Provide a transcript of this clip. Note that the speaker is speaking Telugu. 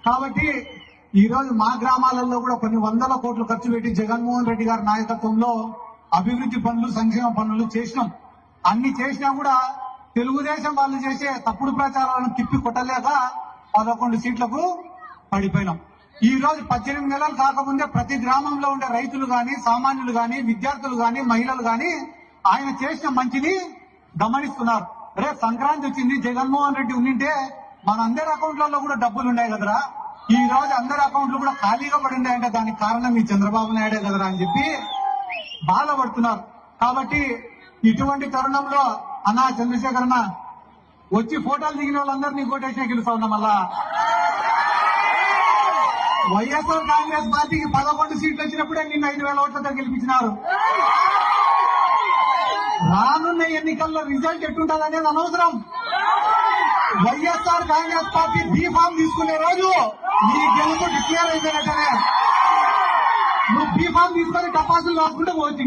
కాబట్టి ఈ రోజు మా గ్రామాలలో కూడా కొన్ని వందల కోట్లు ఖర్చు పెట్టి జగన్మోహన్ రెడ్డి గారి నాయకత్వంలో అభివృద్ధి పనులు సంక్షేమ పనులు చేసినాం. అన్ని చేసినా కూడా తెలుగుదేశం వాళ్ళు చేసే తప్పుడు ప్రచారాలను తిప్పి కొట్టలేక 11 సీట్లకు పడిపోయినాం. ఈ రోజు 18 నెలలు కాకముందే ప్రతి గ్రామంలో ఉండే రైతులు గాని, సామాన్యులు గాని, విద్యార్థులు గాని, మహిళలు గాని ఆయన చేసిన మంచిని గమనిస్తున్నారు. రేపు సంక్రాంతి వచ్చింది, జగన్మోహన్ రెడ్డి ఉండింటే మన అందరి అకౌంట్లలో కూడా డబ్బులు ఉన్నాయి కదరా, ఈ రోజు అందరి అకౌంట్లు కూడా ఖాళీగా పడి ఉన్నాయంటే దానికి కారణం ఈ చంద్రబాబు నాయుడే కదరా అని చెప్పి బాధపడుతున్నారు. కాబట్టి ఇటువంటి తరుణంలో అన్నా చంద్రశేఖర్ అన్న వచ్చి ఫోటోలు దిగిన వాళ్ళందరినీ కోటేసినా గెలుస్తా ఉన్నాం. మళ్ళా వైఎస్ఆర్ కాంగ్రెస్ పార్టీకి 11 సీట్లు వచ్చినప్పుడే నిన్న 5,000 ఓట్లతో గెలిపించినారు. రానున్న ఎన్నికల్లో రిజల్ట్ ఎట్టుంటదనేది అనవసరం. వైఎస్ఆర్ కాంగ్రెస్ పార్టీ బీఫామ్ తీసుకునే రోజు నీ గెలుపు డిక్లేర్ అయిపోయినట్టనే. నువ్వు బీఫామ్ తీసుకొని టపాసులు రాసుకుంటే పోవచ్చు.